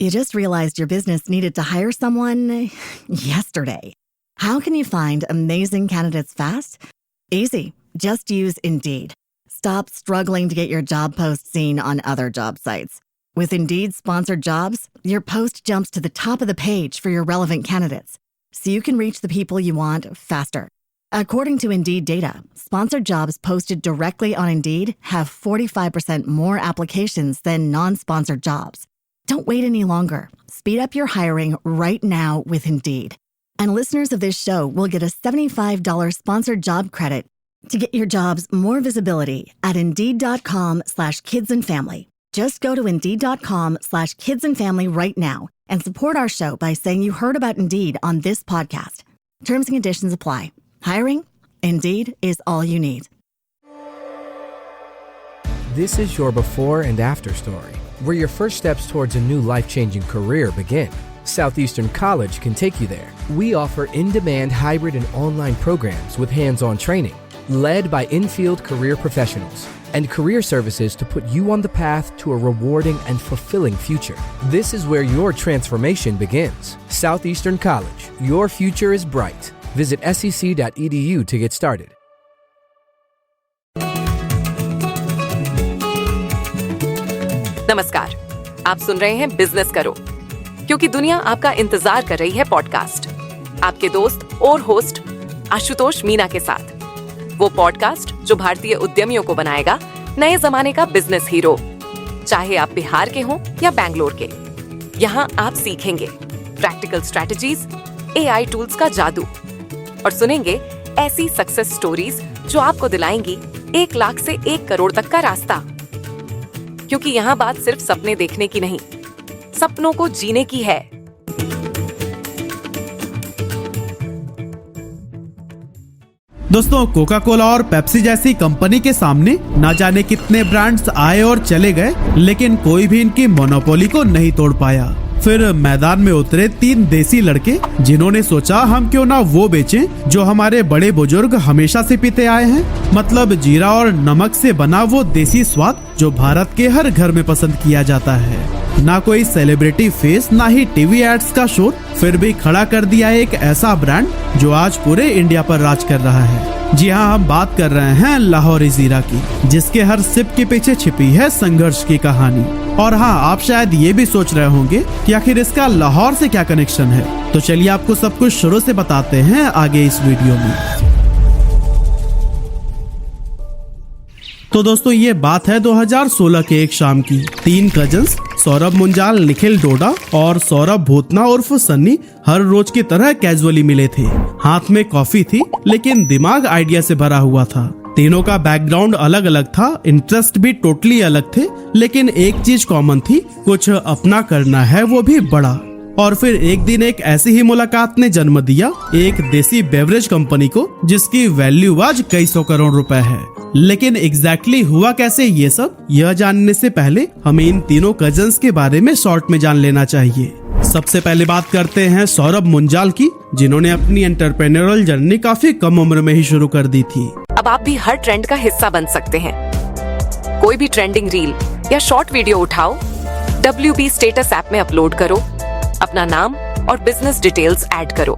You just realized your business needed to hire someone yesterday. How can you find amazing candidates fast? Easy. Just use Indeed. Stop struggling to get your job post seen on other job sites. With Indeed sponsored jobs, your post jumps to the top of the page for your relevant candidates, so you can reach the people you want faster. According to Indeed data, sponsored jobs posted directly on Indeed have 45% more applications than non-sponsored jobs. Don't wait any longer. Speed up your hiring right now with Indeed. And listeners of this show will get a $75 sponsored job credit to get your jobs more visibility at Indeed.com/kidsandfamily. Just go to Indeed.com/kidsandfamily right now and support our show by saying you heard about Indeed on this podcast. Terms and conditions apply. Hiring? Indeed is all you need. This is your before and after story, where your first steps towards a new life-changing career begin. Southeastern College can take you there. We offer in-demand hybrid and online programs with hands-on training, led by in-field career professionals, and career services to put you on the path to a rewarding and fulfilling future. This is where your transformation begins. Southeastern College, your future is bright. Visit sec.edu to get started. नमस्कार, आप सुन रहे हैं business करो, क्योंकि दुनिया आपका इंतजार कर रही है पॉडकास्ट आपके दोस्त और होस्ट आशुतोष मीना के साथ। वो पॉडकास्ट जो भारतीय उद्यमियों को बनाएगा नए जमाने का बिजनेस हीरो। चाहे आप बिहार के हों या बैंगलोर के, यहाँ आप सीखेंगे प्रैक्टिकल स्ट्रेटजीज, AI टूल्स का जादू और सुनेंगे ऐसी सक्सेस स्टोरीज जो आपको दिलाएंगी 1 लाख से 1 करोड़ तक का रास्ता। क्योंकि यहाँ बात सिर्फ सपने देखने की नहीं, सपनों को जीने की है। दोस्तों, कोका कोला और पेप्सी जैसी कंपनी के सामने ना जाने कितने ब्रांड्स आए और चले गए, लेकिन कोई भी इनकी मोनोपोली को नहीं तोड़ पाया। फिर मैदान में उतरे 3 देसी लड़के, जिन्होंने सोचा हम क्यों ना वो बेचें जो हमारे बड़े बुजुर्ग हमेशा से पीते आए हैं, मतलब जीरा और नमक से बना वो देसी स्वाद जो भारत के हर घर में पसंद किया जाता है। ना कोई सेलिब्रिटी फेस, ना ही टीवी एड्स का शोर, फिर भी खड़ा कर दिया एक ऐसा ब्रांड जो आज पूरे इंडिया पर राज कर रहा है। जी हाँ, हम बात कर रहे हैं लाहौरी जीरा की, जिसके हर सिप के पीछे छिपी है संघर्ष की कहानी। और हाँ, आप शायद ये भी सोच रहे होंगे कि आखिर इसका लाहौर से क्या कनेक्शन है। तो चलिए आपको सब कुछ शुरू से बताते हैं आगे इस वीडियो में। तो दोस्तों, ये बात है 2016 के एक शाम की। 3 कजन्स सौरभ मुंजाल, निखिल डोडा और सौरभ भूतना उर्फ सन्नी हर रोज की तरह कैजुअली मिले थे। हाथ में कॉफी थी, लेकिन दिमाग आइडिया से भरा हुआ था। तीनों का बैकग्राउंड अलग अलग था, इंटरेस्ट भी टोटली अलग थे, लेकिन एक चीज कॉमन थी, कुछ अपना करना है, वो भी बड़ा। और फिर एक दिन एक ऐसी ही मुलाकात ने जन्म दिया एक देसी बेवरेज कंपनी को, जिसकी वैल्यू आज कई 100 करोड़ रुपए है। लेकिन एग्जैक्टली हुआ कैसे ये सब, यह जानने से पहले हमें इन तीनों कजन्स के बारे में शॉर्ट में जान लेना चाहिए। सबसे पहले बात करते हैं सौरभ मुंजाल की, जिन्होंने अपनी एंटरप्रेन्योरल जर्नी काफी कम उम्र में ही शुरू कर दी थी। अब आप भी हर ट्रेंड का हिस्सा बन सकते हैं। कोई भी ट्रेंडिंग रील या शॉर्ट वीडियो उठाओ, WB स्टेटस ऐप में अपलोड करो, अपना नाम और बिजनेस डिटेल्स ऐड करो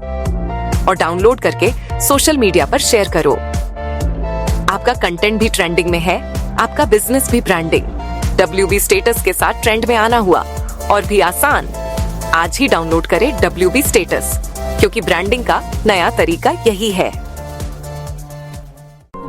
और डाउनलोड करके सोशल मीडिया पर शेयर करो। आपका कंटेंट भी ट्रेंडिंग में है, आपका बिजनेस भी ब्रांडिंग। WB स्टेटस के साथ ट्रेंड में आना हुआ और भी आसान। आज ही डाउनलोड करें WB स्टेटस, क्योंकि ब्रांडिंग का नया तरीका यही है।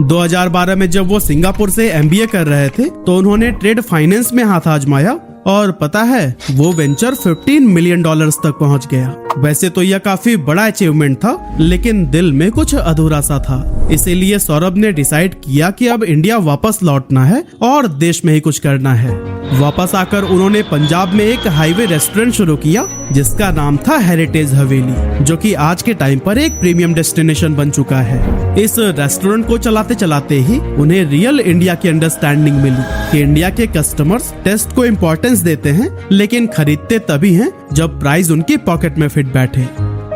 2012 में जब वो सिंगापुर से MBA कर रहे थे, तो उन्होंने ट्रेड फाइनेंस में हाथ आजमाया और पता है, वो वेंचर $15 मिलियन तक पहुंच गया। वैसे तो यह काफी बड़ा अचीवमेंट था, लेकिन दिल में कुछ अधूरा सा था। इसीलिए सौरभ ने डिसाइड किया कि अब इंडिया वापस लौटना है और देश में ही कुछ करना है। वापस आकर उन्होंने पंजाब में एक हाईवे रेस्टोरेंट शुरू किया, जिसका नाम था हेरिटेज हवेली, जो कि आज के टाइम पर एक प्रीमियम डेस्टिनेशन बन चुका है। इस रेस्टोरेंट को चलाते चलाते ही उन्हें रियल इंडिया की अंडरस्टैंडिंग मिली कि इंडिया के कस्टमर्स टेस्ट को इम्पोर्टेंस देते हैं, लेकिन खरीदते तभी हैं जब प्राइस उनकी पॉकेट में फिट बैठे।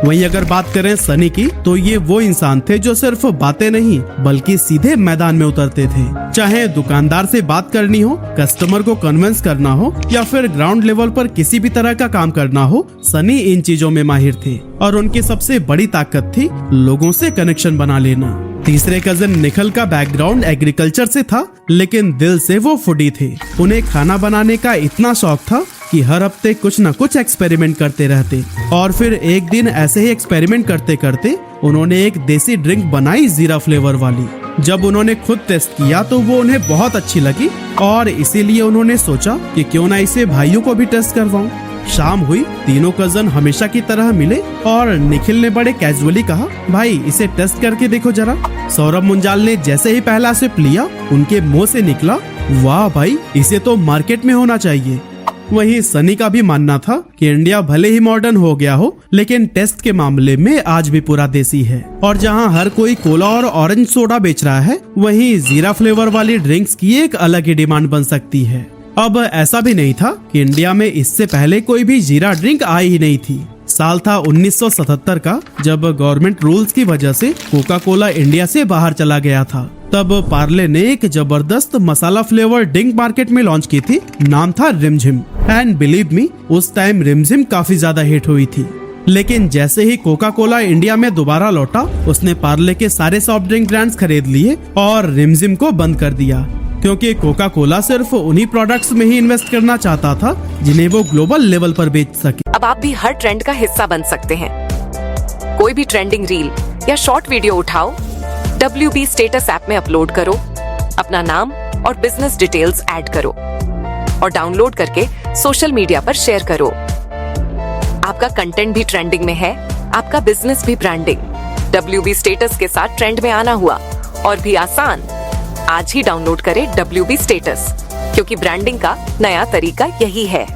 वहीं अगर बात करें सनी की, तो ये वो इंसान थे जो सिर्फ बातें नहीं बल्कि सीधे मैदान में उतरते थे। चाहे दुकानदार से बात करनी हो, कस्टमर को कन्विंस करना हो या फिर ग्राउंड लेवल पर किसी भी तरह का काम करना हो, सनी इन चीजों में माहिर थे और उनकी सबसे बड़ी ताकत थी लोगों से कनेक्शन बना लेना। तीसरे कजन निखिल का बैकग्राउंड एग्रीकल्चर से था, लेकिन दिल से वो फूडी थे। उन्हें खाना बनाने का इतना शौक था कि हर हफ्ते कुछ न कुछ एक्सपेरिमेंट करते रहते। और फिर एक दिन ऐसे ही एक्सपेरिमेंट करते करते उन्होंने एक देसी ड्रिंक बनाई जीरा फ्लेवर वाली। जब उन्होंने खुद टेस्ट किया तो वो उन्हें बहुत अच्छी लगी और इसीलिए उन्होंने सोचा कि क्यों ना इसे भाइयों को भी टेस्ट करवाऊं। शाम हुई, तीनों कजन हमेशा की तरह मिले और निखिल ने बड़े कैजुअली कहा, भाई इसे टेस्ट करके देखो जरा। सौरभ मुंजाल ने जैसे ही पहला सिप लिया, उनके मुंह से निकला, वाह भाई, इसे तो मार्केट में होना चाहिए। वहीं सनी का भी मानना था कि इंडिया भले ही मॉडर्न हो गया हो, लेकिन टेस्ट के मामले में आज भी पूरा देसी है। और जहां हर कोई कोला और ऑरेंज सोडा बेच रहा है, वहीं जीरा फ्लेवर वाली ड्रिंक्स की एक अलग ही डिमांड बन सकती है। अब ऐसा भी नहीं था कि इंडिया में इससे पहले कोई भी जीरा ड्रिंक आई ही नहीं थी। साल था 1977 का, जब गवर्नमेंट रूल्स की वजह से कोका कोला इंडिया से बाहर चला गया था। तब पार्ले ने एक जबरदस्त मसाला फ्लेवर ड्रिंक मार्केट में लॉन्च की थी। नाम था रिमझिम। एंड बिलीव मी, उस टाइम रिमझिम काफी ज्यादा हिट हुई थी। लेकिन जैसे ही कोका कोला इंडिया में दोबारा लौटा, उसने पार्ले के सारे सॉफ्ट ड्रिंक ब्रांड्स खरीद लिए और रिमझिम को बंद कर दिया, क्योंकि कोका कोला सिर्फ उन्हीं प्रोडक्ट्स में ही इन्वेस्ट करना चाहता था जिन्हें वो ग्लोबल लेवल पर बेच सके। अब आप भी हर ट्रेंड का हिस्सा बन सकते हैं। कोई भी ट्रेंडिंग रील या शॉर्ट वीडियो उठाओ, WB स्टेटस ऐप में अपलोड करो, अपना नाम और बिजनेस डिटेल्स ऐड करो और डाउनलोड करके सोशल मीडिया पर शेयर करो। आपका कंटेंट भी ट्रेंडिंग में है, आपका बिजनेस भी ब्रांडिंग। WB स्टेटस के साथ ट्रेंड में आना हुआ और भी आसान। आज ही डाउनलोड करें WB स्टेटस, क्योंकि ब्रांडिंग का नया तरीका यही है।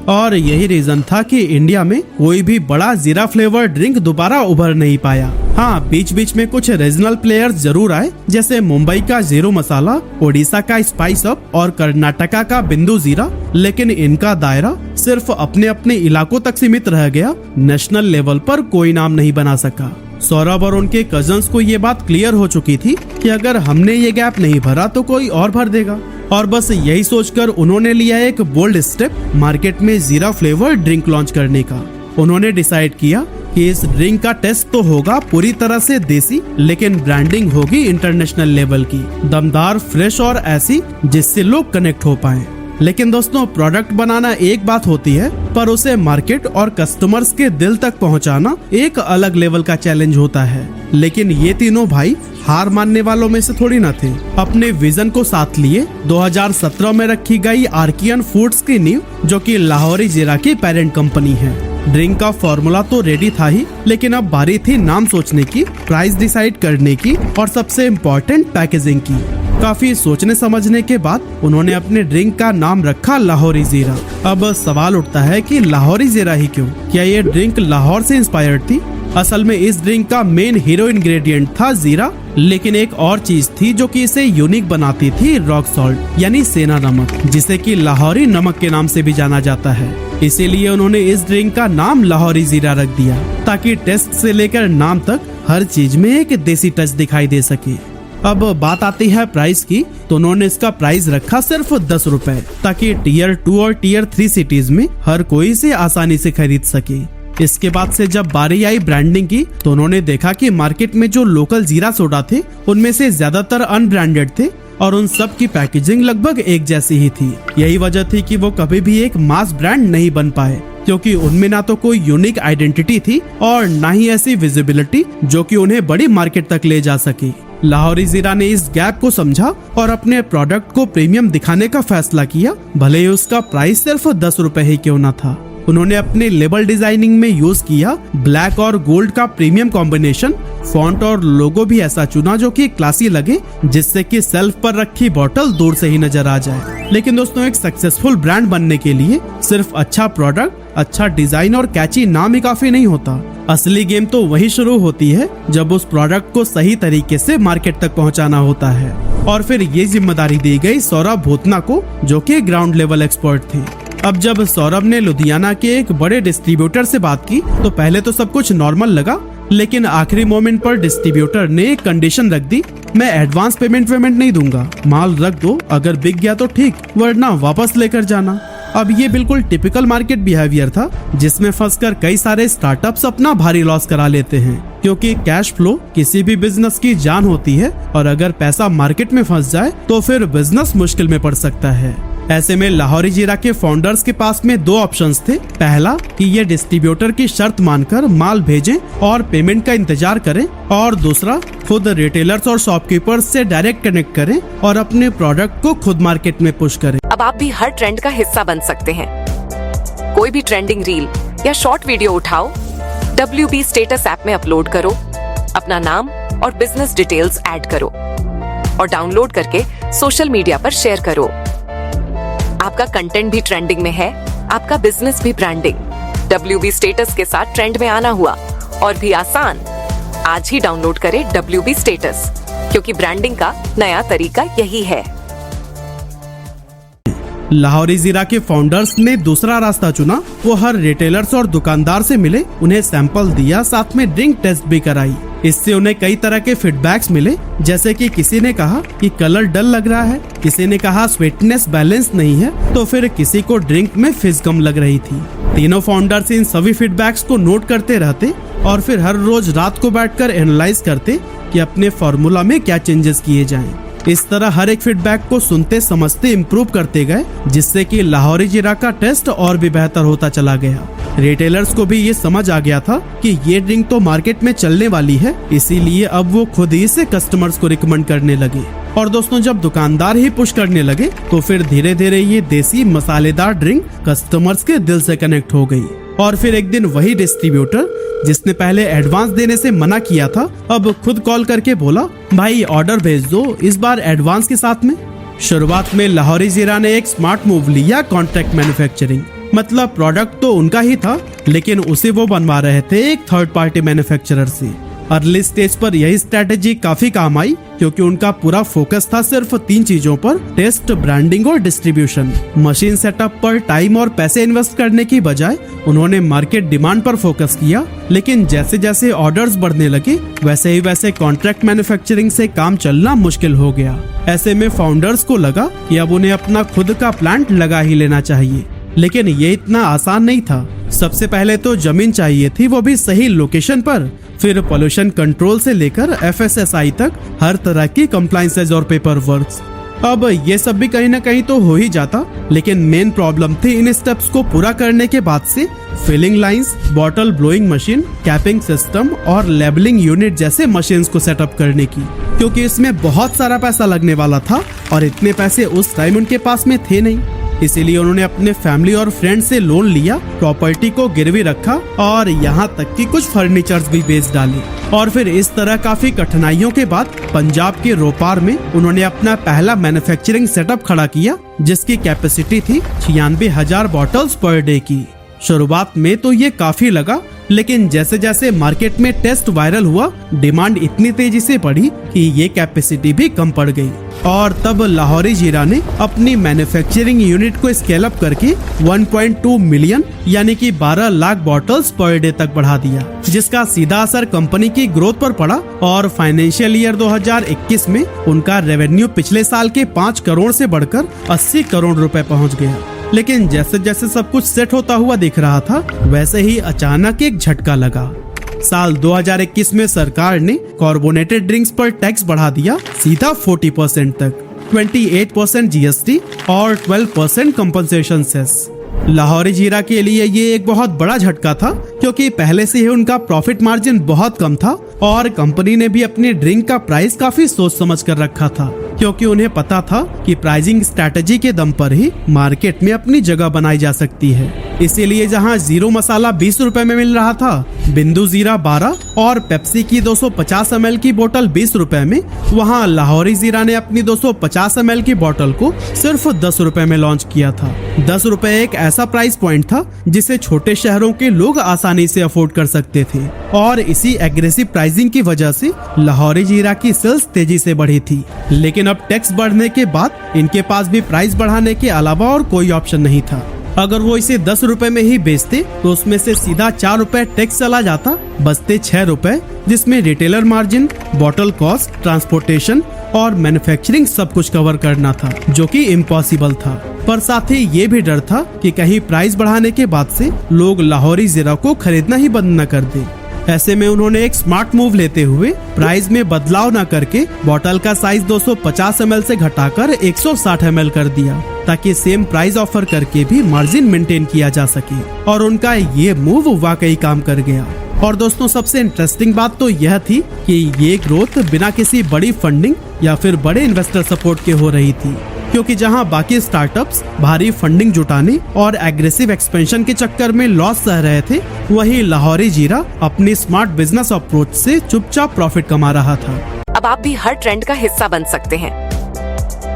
और यही रीजन था कि इंडिया में कोई भी बड़ा जीरा फ्लेवर ड्रिंक दोबारा उभर नहीं पाया। हाँ, बीच बीच में कुछ रीजनल प्लेयर्स जरूर आए, जैसे मुंबई का जीरो मसाला, ओडिशा का स्पाइस अप और कर्नाटका का बिंदु जीरा, लेकिन इनका दायरा सिर्फ अपने अपने इलाकों तक सीमित रह गया। नेशनल लेवल पर कोई नाम नहीं बना सका। सौरभ और उनके कजन्स को ये बात क्लियर हो चुकी थी कि अगर हमने ये गैप नहीं भरा तो कोई और भर देगा। और बस यही सोचकर उन्होंने लिया एक बोल्ड स्टेप, मार्केट में जीरा फ्लेवर ड्रिंक लॉन्च करने का। उन्होंने डिसाइड किया कि इस ड्रिंक का टेस्ट तो होगा पूरी तरह से देसी, लेकिन ब्रांडिंग होगी इंटरनेशनल लेवल की, दमदार, फ्रेश और ऐसी जिससे लोग कनेक्ट हो पाएं। लेकिन दोस्तों, प्रोडक्ट बनाना एक बात होती है, पर उसे मार्केट और कस्टमर्स के दिल तक पहुंचाना एक अलग लेवल का चैलेंज होता है। लेकिन ये तीनों भाई हार मानने वालों में से थोड़ी न थे। अपने विजन को साथ लिए 2017 में रखी गई आर्कियन फूड्स की नींव, जो कि लाहौरी जीरा की पेरेंट कंपनी है। ड्रिंक का फॉर्मूला तो रेडी था ही, लेकिन अब बारी थी नाम सोचने की, प्राइस डिसाइड करने की और सबसे इम्पोर्टेंट पैकेजिंग की। काफी सोचने समझने के बाद उन्होंने अपने ड्रिंक का नाम रखा लाहौरी जीरा। अब सवाल उठता है कि लाहौरी जीरा ही क्यों? क्या ये ड्रिंक लाहौर से इंस्पायर्ड थी? असल में इस ड्रिंक का मेन हीरो इंग्रेडिएंट था जीरा, लेकिन एक और चीज थी जो कि इसे यूनिक बनाती थी, रॉक सॉल्ट यानी सेना नमक, जिसे कि लाहौरी नमक के नाम से भी जाना जाता है। इसीलिए उन्होंने इस ड्रिंक का नाम लाहौरी जीरा रख दिया, ताकि टेस्ट से लेकर नाम तक हर चीज में एक देसी टच दिखाई दे सके। अब बात आती है प्राइस की, तो उन्होंने इसका प्राइस रखा सिर्फ 10 रुपए, ताकि टियर 2 और टियर 3 सिटीज में हर कोई इसे आसानी से खरीद सके। इसके बाद से जब बारी आई ब्रांडिंग की, तो उन्होंने देखा कि मार्केट में जो लोकल जीरा सोडा थे, उनमें से ज्यादातर अनब्रांडेड थे और उन सब की पैकेजिंग लगभग एक जैसी ही थी। यही वजह थी कि वो कभी भी एक मास ब्रांड नहीं बन पाए, क्योंकि उनमें ना तो कोई यूनिक आइडेंटिटी थी और ना ही ऐसी विजिबिलिटी जो कि उन्हें बड़ी मार्केट तक ले जा सके। लाहौरी जीरा ने इस गैप को समझा और अपने प्रोडक्ट को प्रीमियम दिखाने का फैसला किया, भले ही उसका प्राइस सिर्फ 10 रुपए ही क्यों न था। उन्होंने अपने लेबल डिजाइनिंग में यूज किया ब्लैक और गोल्ड का प्रीमियम कॉम्बिनेशन। फॉन्ट और लोगो भी ऐसा चुना जो कि क्लासी लगे, जिससे कि सेल्फ पर रखी बोतल दूर से ही नजर आ जाए। लेकिन दोस्तों, एक सक्सेसफुल ब्रांड बनने के लिए सिर्फ अच्छा प्रोडक्ट, अच्छा डिजाइन और कैची नाम ही काफी नहीं होता। असली गेम तो वही शुरू होती है जब उस प्रोडक्ट को सही तरीके से मार्केट तक पहुंचाना होता है। और फिर ये जिम्मेदारी दी गई सौरभ भूतना को, जो कि ग्राउंड लेवल एक्सपर्ट थे। अब जब सौरभ ने लुधियाना के एक बड़े डिस्ट्रीब्यूटर से बात की तो पहले तो सब कुछ नॉर्मल लगा, लेकिन आखिरी मोमेंट पर डिस्ट्रीब्यूटर ने एक कंडीशन रख दी, मैं एडवांस पेमेंट नहीं दूंगा, माल रख दो, अगर बिक गया तो ठीक, वरना वापस लेकर जाना। अब ये बिल्कुल टिपिकल मार्केट बिहेवियर था जिसमें फंसकर कई सारे स्टार्टअप्स अपना भारी लॉस करा लेते हैं, क्योंकि कैश फ्लो किसी भी बिजनेस की जान होती है और अगर पैसा मार्केट में फंस जाए तो फिर बिजनेस मुश्किल में पड़ सकता है। ऐसे में लाहौरी जीरा के फाउंडर्स के पास में दो ऑप्शंस थे। पहला कि ये डिस्ट्रीब्यूटर की शर्त मानकर माल भेजें और पेमेंट का इंतजार करें, और दूसरा खुद रिटेलर्स और शॉपकीपर्स से डायरेक्ट कनेक्ट करें और अपने प्रोडक्ट को खुद मार्केट में पुश करें। अब आप भी हर ट्रेंड का हिस्सा बन सकते हैं। कोई भी ट्रेंडिंग रील या शॉर्ट वीडियो उठाओ, WB स्टेटस ऐप में अपलोड करो, अपना नाम और बिजनेस डिटेल्स ऐड करो और डाउनलोड करके सोशल मीडिया पर शेयर करो। आपका कंटेंट भी ट्रेंडिंग में है, आपका बिजनेस भी ब्रांडिंग। WB स्टेटस के साथ ट्रेंड में आना हुआ और भी आसान। आज ही डाउनलोड करें WB स्टेटस, क्योंकि ब्रांडिंग का नया तरीका यही है। लाहौरी जीरा के फाउंडर्स ने दूसरा रास्ता चुना। वो हर रिटेलर्स और दुकानदार से मिले, उन्हें सैंपल दिया, साथ में ड्रिंक टेस्ट भी कराई। इससे उन्हें कई तरह के फीडबैक्स मिले, जैसे कि किसी ने कहा कि कलर डल लग रहा है, किसी ने कहा स्वीटनेस बैलेंस नहीं है, तो फिर किसी को ड्रिंक में फिज कम लग रही थी। तीनों फाउंडर्स इन सभी फीडबैक्स को नोट करते रहते और फिर हर रोज रात को बैठकर एनालाइज करते कि अपने फॉर्मूला में क्या चेंजेस किए जाएं। इस तरह हर एक फीडबैक को सुनते समझते इम्प्रूव करते गए, जिससे कि लाहौरी जीरा का टेस्ट और भी बेहतर होता चला गया। रिटेलर्स को भी ये समझ आ गया था कि ये ड्रिंक तो मार्केट में चलने वाली है, इसीलिए अब वो खुद ही से कस्टमर्स को रिकमेंड करने लगे। और दोस्तों, जब दुकानदार ही पुश करने लगे तो फिर धीरे धीरे ये देसी मसालेदार ड्रिंक कस्टमर्स के दिल से कनेक्ट हो गई। और फिर एक दिन वही डिस्ट्रीब्यूटर जिसने पहले एडवांस देने से मना किया था, अब खुद कॉल करके बोला, भाई ऑर्डर भेज दो, इस बार एडवांस के साथ में। शुरुआत में लाहौरी जीरा ने एक स्मार्ट मूव लिया, कॉन्ट्रैक्ट मैन्युफैक्चरिंग। मतलब प्रोडक्ट तो उनका ही था, लेकिन उसे वो बनवा रहे थे एक थर्ड पार्टी मैन्युफैक्चरर से। अर्ली स्टेज पर यही स्ट्रेटेजी काफी काम आई, क्योंकि उनका पूरा फोकस था सिर्फ 3 चीजों पर, टेस्ट, ब्रांडिंग और डिस्ट्रीब्यूशन। मशीन सेटअप पर टाइम और पैसे इन्वेस्ट करने की बजाय उन्होंने मार्केट डिमांड पर फोकस किया। लेकिन जैसे जैसे ऑर्डर्स बढ़ने लगे, वैसे ही वैसे कॉन्ट्रैक्ट मैन्युफैक्चरिंग से काम चलना मुश्किल हो गया। ऐसे में फाउंडर्स को लगा कि अब उन्हें अपना खुद का प्लांट लगा ही लेना चाहिए, लेकिन ये इतना आसान नहीं था। सबसे पहले तो जमीन चाहिए थी, वो भी सही लोकेशन पर। फिर पोल्यूशन कंट्रोल से लेकर FSSAI तक हर तरह की कंप्लायंसेस और पेपर वर्क्स। अब ये सब भी कहीं ना कहीं तो हो ही जाता, लेकिन मेन प्रॉब्लम थी इन स्टेप्स को पूरा करने के बाद से filling lines, bottle blowing machine, capping system और लेबलिंग यूनिट जैसे मशीन्स को सेटअप करने की, क्योंकि इसमें बहुत सारा पैसा लगने वाला था और इतने पैसे उस टाइम उनके पास में थे नहीं। इसीलिए उन्होंने अपने फैमिली और फ्रेंड से लोन लिया, प्रॉपर्टी को गिरवी रखा और यहाँ तक कि कुछ फर्नीचर्स भी बेच डाले। और फिर इस तरह काफी कठिनाइयों के बाद पंजाब के रोपार में उन्होंने अपना पहला मैन्युफैक्चरिंग सेटअप खड़ा किया, जिसकी कैपेसिटी थी 96,000 बॉटल्स पर डे की। शुरुआत में तो ये काफी लगा, लेकिन जैसे जैसे मार्केट में टेस्ट वायरल हुआ, डिमांड इतनी तेजी से बढ़ी कि ये कैपेसिटी भी कम पड़ गई। और तब लाहौरी जीरा ने अपनी मैन्युफैक्चरिंग यूनिट को स्केल अप करके 1.2 मिलियन यानी कि 12 लाख बॉटल्स पर डे तक बढ़ा दिया, जिसका सीधा असर कंपनी की ग्रोथ पर पड़ा। और फाइनेंशियल ईयर 2021 में उनका रेवेन्यू पिछले साल के 5 करोड़ से बढ़कर 80 करोड़ रुपए पहुंच गया। लेकिन जैसे जैसे सब कुछ सेट होता हुआ दिख रहा था, वैसे ही अचानक एक झटका लगा। साल 2021 में सरकार ने कार्बोनेटेड ड्रिंक्स पर टैक्स बढ़ा दिया, सीधा 40% तक, 28% GST और 12% कंपनसेशन सेस। लाहौरी जीरा के लिए ये एक बहुत बड़ा झटका था, क्योंकि पहले से ही उनका प्रॉफिट मार्जिन बहुत कम था और कंपनी ने भी अपनी ड्रिंक का प्राइस काफी सोच समझ कर रखा था, क्योंकि उन्हें पता था कि प्राइसिंग स्ट्रैटेजी के दम पर ही मार्केट में अपनी जगह बनाई जा सकती है। इसीलिए जहां जीरो मसाला 20 रुपए में मिल रहा था, बिंदु जीरा 12 और पेप्सी की 250 ml की बोतल 20 रुपए में, वहां लाहौरी जीरा ने अपनी 250 ml की बोतल को सिर्फ 10 रुपए में लॉन्च किया था। 10 रुपए एक ऐसा प्राइस पॉइंट था जिसे छोटे शहरों के लोग आसानी से अफोर्ड कर सकते थे, और इसी एग्रेसिव प्राइसिंग की वजह से लाहौरी जीरा की सेल्स तेजी से बढ़ी थी। लेकिन अब टैक्स बढ़ने के बाद इनके पास भी प्राइस बढ़ाने के अलावा और कोई ऑप्शन नहीं था। अगर वो इसे 10 रुपए में ही बेचते तो उसमें से सीधा 4 रुपए टैक्स चला जाता, बचते 6 रुपए, जिसमें retailer margin, bottle cost, transportation और मैन्युफैक्चरिंग सब कुछ कवर करना था, जो कि इम्पॉसिबल था। पर साथ ही ये भी डर था कि कहीं प्राइस बढ़ाने के बाद से लोग लाहौरी जीरा को खरीदना ही बंद न कर दे। ऐसे में उन्होंने एक स्मार्ट मूव लेते हुए प्राइस में बदलाव न करके बॉटल का साइज 250 ml से घटाकर 160 ml कर दिया, ताकि सेम प्राइस ऑफर करके भी मार्जिन मेंटेन किया जा सके। और उनका ये मूव वाकई काम कर गया। और दोस्तों, सबसे इंटरेस्टिंग बात तो यह थी कि ये ग्रोथ बिना किसी बड़ी फंडिंग या फिर बड़े इन्वेस्टर सपोर्ट के हो रही थी, क्योंकि जहां बाकी स्टार्टअप्स भारी फंडिंग जुटाने और एग्रेसिव एक्सपेंशन के चक्कर में लॉस सह रहे थे, वहीं लाहौरी जीरा अपनी स्मार्ट बिजनेस अप्रोच से चुपचाप प्रॉफिट कमा रहा था। अब आप भी हर ट्रेंड का हिस्सा बन सकते हैं।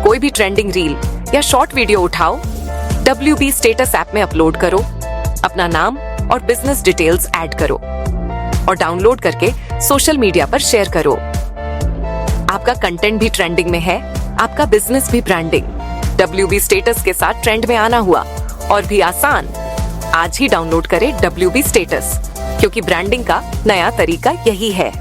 कोई भी ट्रेंडिंग रील या शॉर्ट वीडियो उठाओ, WB स्टेटस ऐप में अपलोड करो, अपना नाम और बिजनेस डिटेल्स ऐड करो और डाउनलोड करके सोशल मीडिया पर शेयर करो। आपका कंटेंट भी ट्रेंडिंग में है, आपका बिजनेस भी ब्रांडिंग। WB स्टेटस के साथ ट्रेंड में आना हुआ और भी आसान। आज ही डाउनलोड करें WB स्टेटस, क्योंकि ब्रांडिंग का नया तरीका यही है।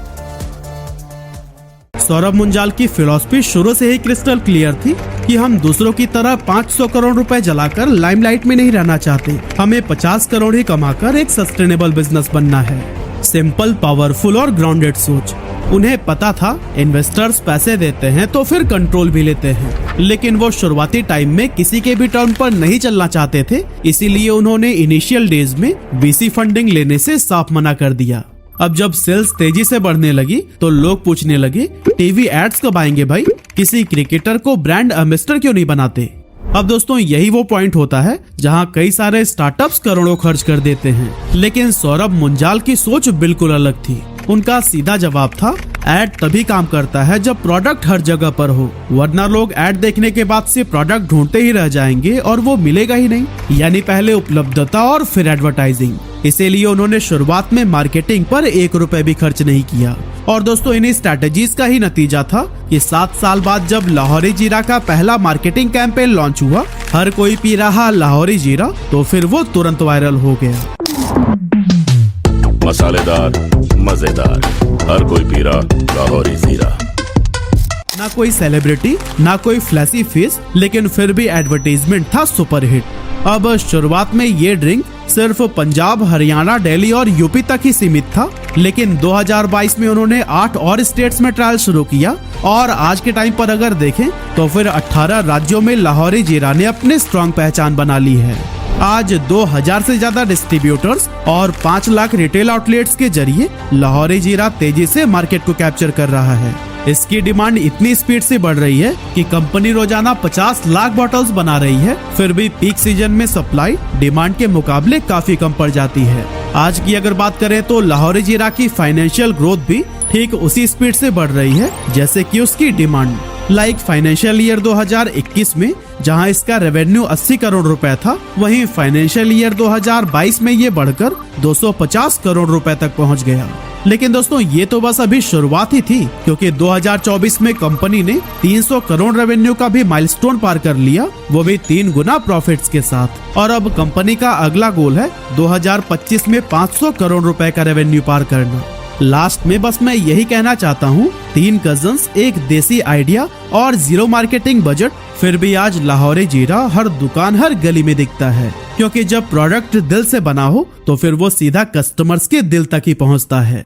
सौरभ मुंजाल की फिलॉसफी शुरू से ही क्रिस्टल क्लियर थी कि हम दूसरों की तरह 500 करोड़ रुपए जलाकर लाइमलाइट में नहीं रहना चाहते। हमें 50 करोड़ ही कमाकर एक सस्टेनेबल बिजनेस बनना है। सिंपल, पावरफुल और ग्राउंडेड सोच। उन्हें पता था इन्वेस्टर्स पैसे देते हैं तो फिर कंट्रोल भी लेते हैं, लेकिन वो शुरुआती टाइम में किसी के भी टर्म पर नहीं चलना चाहते थे। इसीलिए उन्होंने इनिशियल डेज में VC फंडिंग लेने से साफ मना कर दिया। अब जब सेल्स तेजी से बढ़ने लगी तो लोग पूछने लगे, टीवी एड्स कब आएंगे भाई? किसी क्रिकेटर को ब्रांड एम्बेसडर क्यों नहीं बनाते? अब दोस्तों, यही वो पॉइंट होता है जहां कई सारे स्टार्टअप्स करोड़ों खर्च कर देते हैं, लेकिन सौरभ मुंजाल की सोच बिल्कुल अलग थी। उनका सीधा जवाब था, एड तभी काम करता है जब प्रोडक्ट हर जगह पर हो, वरना लोग एड देखने के बाद से प्रोडक्ट ढूंढते ही रह जाएंगे और वो मिलेगा ही नहीं। यानी पहले उपलब्धता और फिर एडवर्टाइजिंग। इसीलिए उन्होंने शुरुआत में मार्केटिंग पर 1 रुपए भी खर्च नहीं किया। और दोस्तों, इन्हीं स्ट्रैटेजीज का ही नतीजा था कि 7 साल बाद जब लाहौरी जीरा का पहला मार्केटिंग कैंपेन लॉन्च हुआ, हर कोई पी रहा लाहौरी जीरा, तो फिर वो तुरंत वायरल हो गया। मसालेदार, मजेदार, हर कोई पी रहा लाहौरी जीरा। ना कोई सेलिब्रिटी, ना कोई फ्लैशी फेस, लेकिन फिर भी एडवर्टाइजमेंट था सुपरहिट। अब शुरुआत में ये ड्रिंक सिर्फ पंजाब, हरियाणा, दिल्ली और यूपी तक ही सीमित था, लेकिन 2022 में उन्होंने 8 और स्टेट्स में ट्रायल शुरू किया और आज के टाइम पर अगर देखें तो फिर 18 राज्यों में लाहौरी जीरा ने अपनी स्ट्रॉन्ग पहचान बना ली है। आज 2000 से ज्यादा डिस्ट्रीब्यूटर्स और 5 लाख रिटेल आउटलेट्स के जरिए लाहौरी जीरा तेजी से मार्केट को कैप्चर कर रहा है। इसकी डिमांड इतनी स्पीड से बढ़ रही है कि कंपनी रोजाना 50 लाख बॉटल्स बना रही है, फिर भी पीक सीजन में सप्लाई डिमांड के मुकाबले काफी कम पड़ जाती है। आज की अगर बात करें तो लाहौरी जीरा की फाइनेंशियल ग्रोथ भी ठीक उसी स्पीड से बढ़ रही है जैसे कि उसकी डिमांड। फाइनेंशियल ईयर 2021 में जहां इसका रेवेन्यू 80 करोड़ रुपए था, वहीं फाइनेंशियल ईयर 2022 में ये बढ़कर 250 करोड़ रुपए तक पहुंच गया। लेकिन दोस्तों, ये तो बस अभी शुरुआत ही थी, क्योंकि 2024 में कंपनी ने 300 करोड़ रेवेन्यू का भी माइलस्टोन पार कर लिया, वो भी 3 गुना प्रॉफिट्स के साथ। और अब कंपनी का अगला गोल है 2025 में 500 करोड़ रुपए का रेवेन्यू पार करना। लास्ट में बस मैं यही कहना चाहता हूँ, 3 कजन्स, एक देसी आइडिया और 0 मार्केटिंग बजट, फिर भी आज लाहौरी जीरा हर दुकान, हर गली में दिखता है। क्योंकि जब प्रोडक्ट दिल से बना हो तो फिर वो सीधा कस्टमर्स के दिल तक ही पहुँचता है।